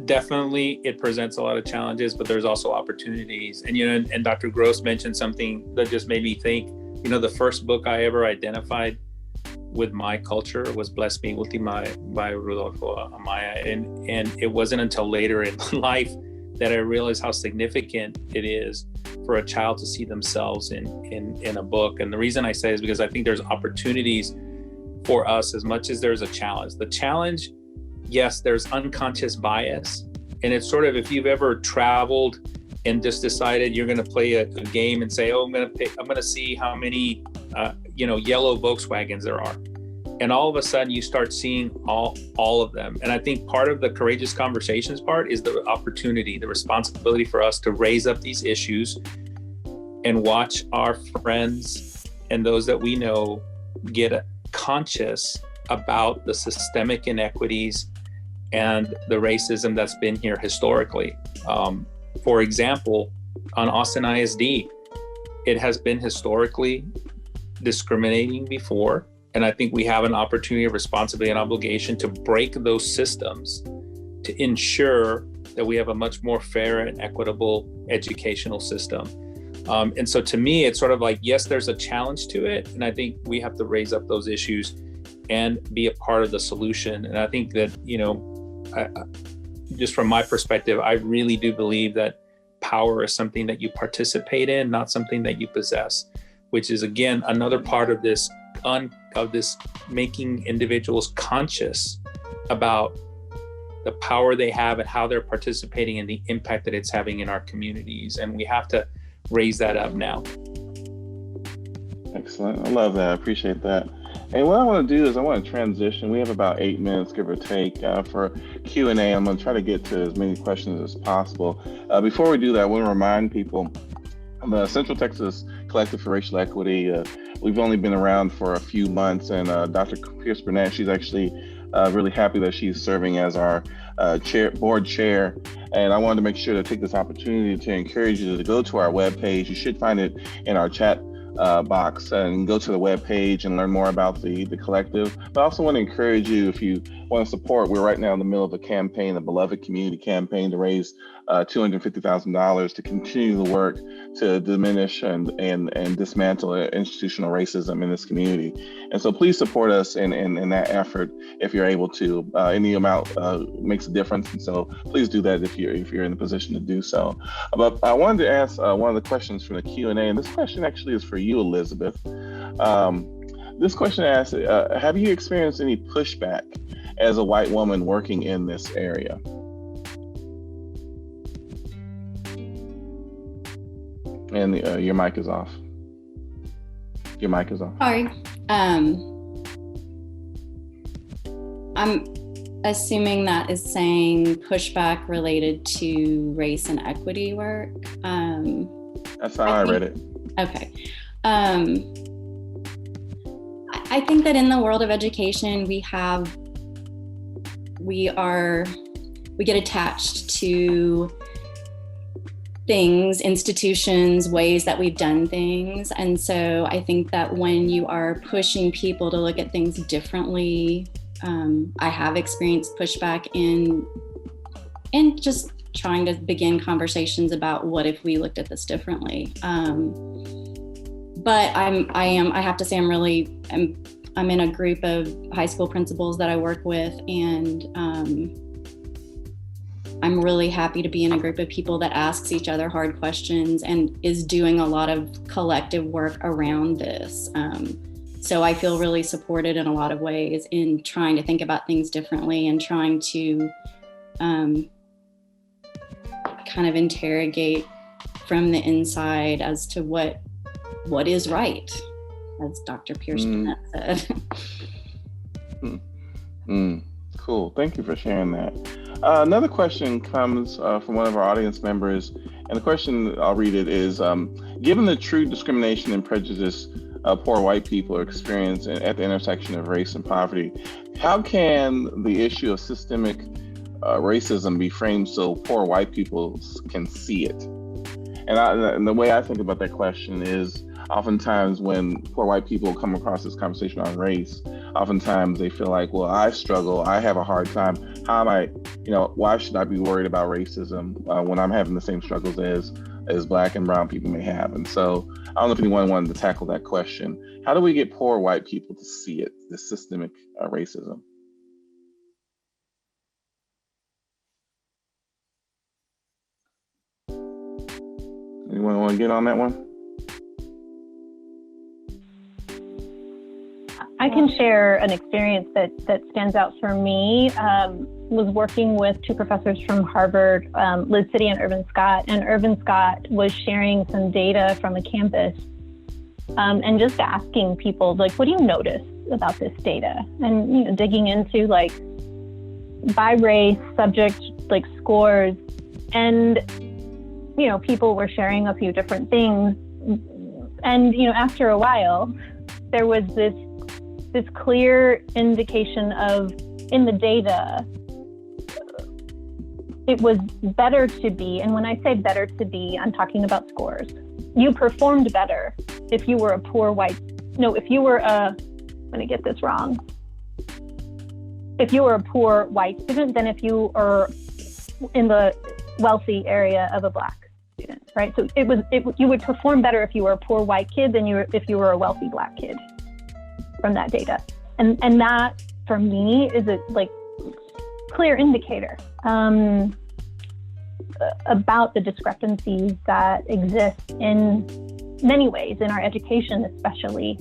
Definitely, it presents a lot of challenges, but there's also opportunities. And and Dr. Gross mentioned something that just made me think. The first book I ever identified with my culture was Bless Me Ultima by Rodolfo Amaya, and it wasn't until later in life that I realized how significant it is for a child to see themselves in a book. And the reason I say is because I think there's opportunities for us as much as there's a challenge. The challenge, yes, there's unconscious bias, and it's sort of, if you've ever traveled and just decided you're going to play a game and say, I'm going to see how many yellow Volkswagens there are, and all of a sudden you start seeing all of them. And I think part of the courageous conversations part is the opportunity, the responsibility for us to raise up these issues and watch our friends and those that we know get conscious about the systemic inequities and the racism that's been here historically. For example, on Austin ISD, it has been historically discriminating before. And I think we have an opportunity, a responsibility, and obligation to break those systems to ensure that we have a much more fair and equitable educational system. And so to me, it's sort of like, yes, there's a challenge to it. And I think we have to raise up those issues and be a part of the solution. And I think that, just from my perspective, I really do believe that power is something that you participate in, not something that you possess, which is, again, another part of this making individuals conscious about the power they have and how they're participating in the impact that it's having in our communities. And we have to raise that up now. Excellent. I love that. I appreciate that. And what I want to do is I want to transition. We have about 8 minutes, give or take, for Q&A. I'm going to try to get to as many questions as possible. Before we do that, I want to remind people, the Central Texas Collective for Racial Equity, we've only been around for a few months, and Dr. Pierce Burnette, she's actually really happy that she's serving as our board chair. And I wanted to make sure to take this opportunity to encourage you to go to our webpage. You should find it in our chat box, and go to the webpage and learn more about the collective. But I also want to encourage you, if you want to support, we're right now in the middle of a campaign, the Beloved Community Campaign, to raise $250,000 to continue the work to diminish and dismantle institutional racism in this community. And so please support us in that effort if you're able to. Any amount makes a difference, and so please do that if you're in a position to do so. But I wanted to ask one of the questions from the Q&A, and this question actually is for you, Elizabeth. This question asks, have you experienced any pushback as a white woman working in this area? And your mic is off. Your mic is off. Sorry. I'm assuming that is saying pushback related to race and equity work. That's how I read it. Okay. I think that in the world of education, we get attached to things, institutions, ways that we've done things. And so I think that when you are pushing people to look at things differently, I have experienced pushback in just trying to begin conversations about what if we looked at this differently. But I have to say I'm in a group of high school principals that I work with, and I'm really happy to be in a group of people that asks each other hard questions and is doing a lot of collective work around this. So I feel really supported in a lot of ways in trying to think about things differently and trying to kind of interrogate from the inside as to what is right, as Dr. Pierce said. Cool. Thank you for sharing that. Another question comes from one of our audience members, and the question, I'll read it, is, given the true discrimination and prejudice poor white people experience at the intersection of race and poverty, how can the issue of systemic racism be framed so poor white people can see it? And the way I think about that question is, oftentimes when poor white people come across this conversation on race, oftentimes they feel like, well, I struggle, I have a hard time. How am I, why should I be worried about racism when I'm having the same struggles as Black and brown people may have? And so I don't know if anyone wanted to tackle that question. How do we get poor white people to see it, this systemic racism? Anyone want to get on that one? I can share an experience that stands out for me. Was working with two professors from Harvard, Liz City and Irvin Scott. And Irvin Scott was sharing some data from a campus and just asking people, like, what do you notice about this data? And, digging into by race, subject, scores. And, people were sharing a few different things. And, after a while, there was this clear indication of, in the data, it was better to be, and when I say better to be, I'm talking about scores. You performed better if you were a poor white, if you were I'm going to get this wrong. If you were a poor white student than if you are in the wealthy area of a Black student. right? So you would perform better if you were a poor white kid than if you were a wealthy Black kid from that data. And that, for me, is a clear indicator about the discrepancies that exist in many ways in our education, especially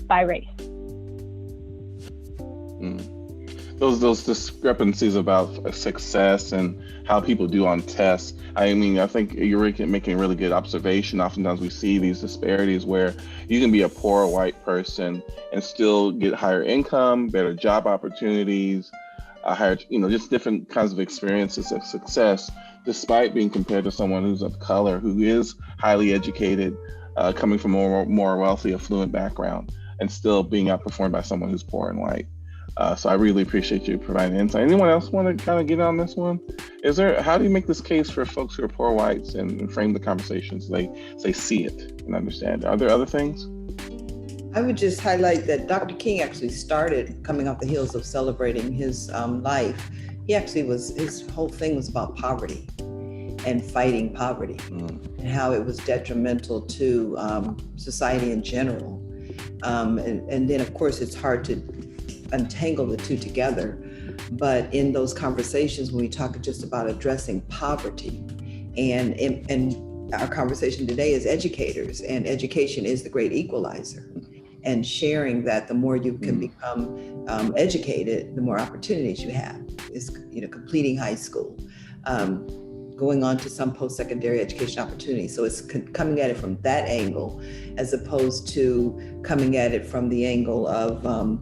by race. Those discrepancies about success and how people do on tests. I mean, I think you're making a really good observation. Oftentimes we see these disparities where you can be a poor white person and still get higher income, better job opportunities, higher, just different kinds of experiences of success, despite being compared to someone who's of color, who is highly educated, coming from a more wealthy, affluent background, and still being outperformed by someone who's poor and white. So I really appreciate you providing insight. Anyone else want to kind of get on this one? How do you make this case for folks who are poor whites and frame the conversations they see it and understand? Are there other things? I would just highlight that Dr. King actually started coming off the heels of celebrating his life. His whole thing was about poverty and fighting poverty and how it was detrimental to society in general. And then, of course, it's hard to untangle the two together. But in those conversations, when we talk just about addressing poverty, and our conversation today is educators, and education is the great equalizer. And sharing that the more you can become educated, the more opportunities you have. Is completing high school, going on to some post-secondary education opportunities. So it's coming at it from that angle, as opposed to coming at it from the angle of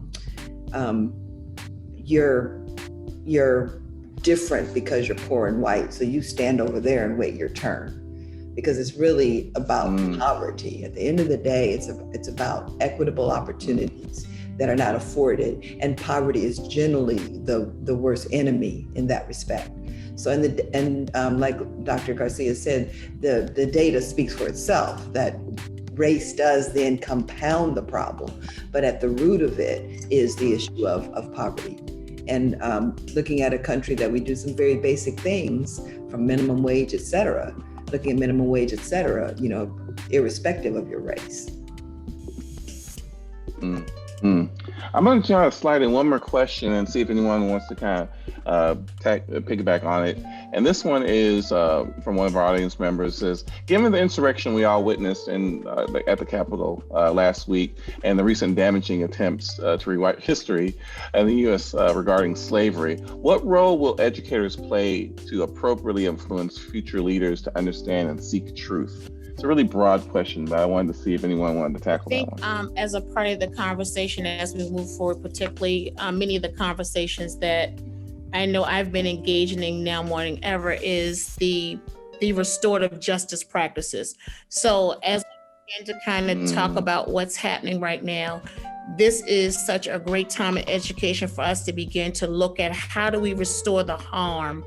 you're different because you're poor and white, so you stand over there and wait your turn. Because it's really about poverty. At the end of the day, it's about equitable opportunities that are not afforded, and poverty is generally the worst enemy in that respect. So, like Dr. Garcia said, the data speaks for itself, that race does then compound the problem, but at the root of it is the issue of poverty. And looking at a country that we do some very basic things, from minimum wage, et cetera, looking at minimum wage, et cetera, irrespective of your race. I'm going to try to slide in one more question and see if anyone wants to kind of piggyback on it. And this one is from one of our audience members. Says, given the insurrection we all witnessed at the Capitol last week and the recent damaging attempts to rewrite history in the U.S. Regarding slavery, what role will educators play to appropriately influence future leaders to understand and seek truth? It's a really broad question, but I wanted to see if anyone wanted to tackle that one. As a part of the conversation as we move forward, particularly many of the conversations that I know I've been engaging in now more than ever is the restorative justice practices. So as we begin to kind of talk about what's happening right now, this is such a great time in education for us to begin to look at how do we restore the harm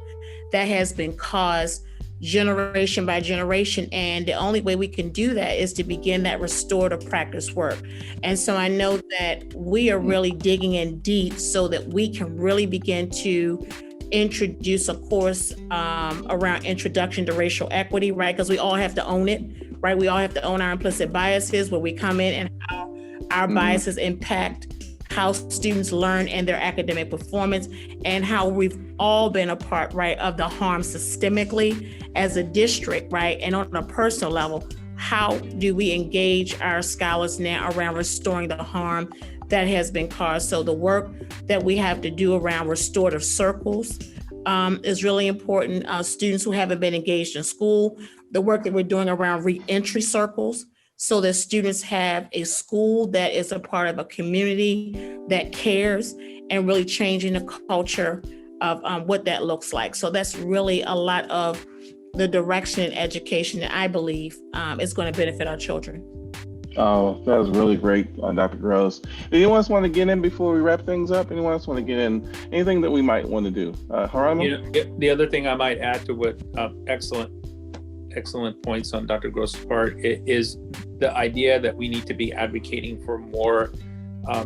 that has been caused generation by generation. And the only way we can do that is to begin that restorative practice work. And so I know that we are really digging in deep so that we can really begin to introduce a course around introduction to racial equity, right? Because we all have to own it, right? We all have to own our implicit biases, where we come in and how our biases impact how students learn and their academic performance, and how we've all been a part, right, of the harm systemically as a district, right? And on a personal level, how do we engage our scholars now around restoring the harm that has been caused? So the work that we have to do around restorative circles is really important. Students who haven't been engaged in school, the work that we're doing around reentry circles, so that students have a school that is a part of a community that cares, and really changing the culture of what that looks like. So that's really a lot of the direction in education that I believe is going to benefit our children. Oh, that was really great, Dr. Gross. Anyone else want to get in before we wrap things up? Anyone else want to get in? Anything that we might want to do? Geronimo? The other thing I might add to what excellent points on Dr. Gross's part is the idea that we need to be advocating for more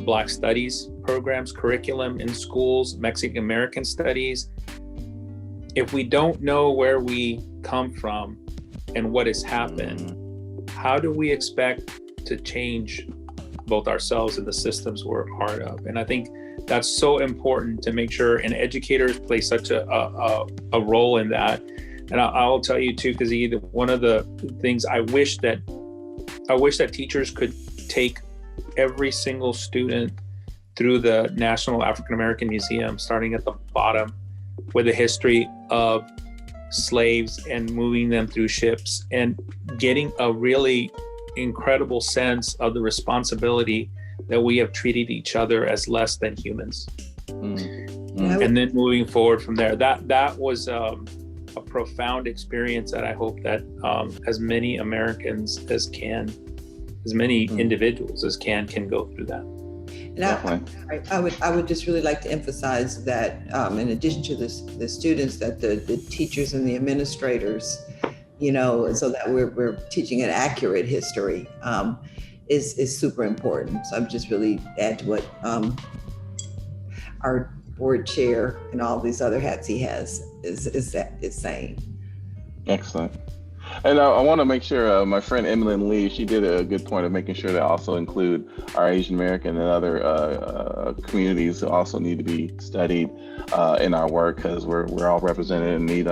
Black studies programs, curriculum in schools, Mexican American studies. If we don't know where we come from, and what has happened, how do we expect to change both ourselves and the systems we're a part of? And I think that's so important to make sure, and educators play such a role in that. And I'll tell you too, Kazique, one of the things I wish that teachers could take every single student through the National African American Museum, starting at the bottom with the history of slaves and moving them through ships, and getting a really incredible sense of the responsibility that we have treated each other as less than humans. And then moving forward from there, that was a profound experience that I hope that as many Americans as many individuals as can go through that. And I would just really like to emphasize that in addition to the students, that the teachers and the administrators, so that we're teaching an accurate history is super important. So I'm just really add to what our board chair and all these other hats he has is saying. Excellent. And I want to make sure my friend Emily Lee, she did a good point of making sure to also include our Asian American and other communities who also need to be studied in our work, because we're all represented and need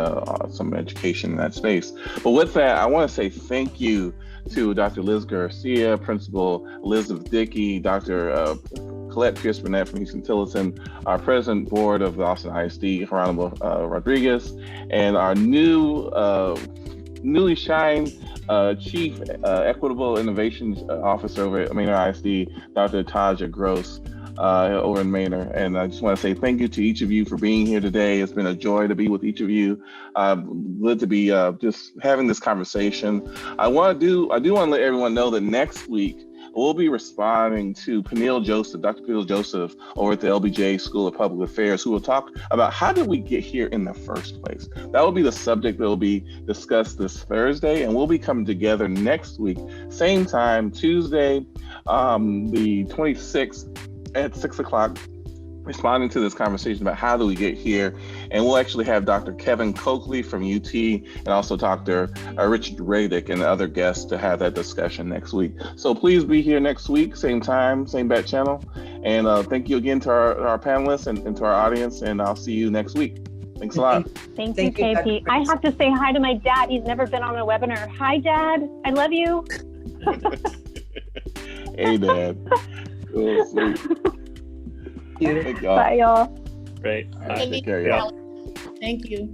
some education in that space. But with that, I want to say thank you to Dr. Liz Garcia, Principal Elizabeth Dickey, Dr. Colette Burnette from Houston Tillotson, our President Board of the Austin ISD, Geronimo Rodriguez, and our newly shined Chief Equitable Innovations Officer over at Manor ISD, Dr. Tajah Gross over in Manor. And I just want to say thank you to each of you for being here today. It's been a joy to be with each of you. Good to be just having this conversation. I do want to let everyone know that next week we'll be responding to Dr. Peniel Joseph over at the LBJ School of Public Affairs, who will talk about how did we get here in the first place. That will be the subject that will be discussed this Thursday, and we'll be coming together next week, same time, Tuesday, the 26th at 6 o'clock, responding to this conversation about how do we get here. And we'll actually have Dr. Kevin Coakley from UT and also Dr. Richard Radick and other guests to have that discussion next week. So please be here next week, same time, same bat channel. And thank you again to our panelists and to our audience, and I'll see you next week. Thanks a lot. Thank you, KP. I have to say hi to my dad. He's never been on a webinar. Hi, Dad. I love you. Hey, Dad. Cool, sweet. Bye, y'all. Great. All right, take care, y'all. Thank you.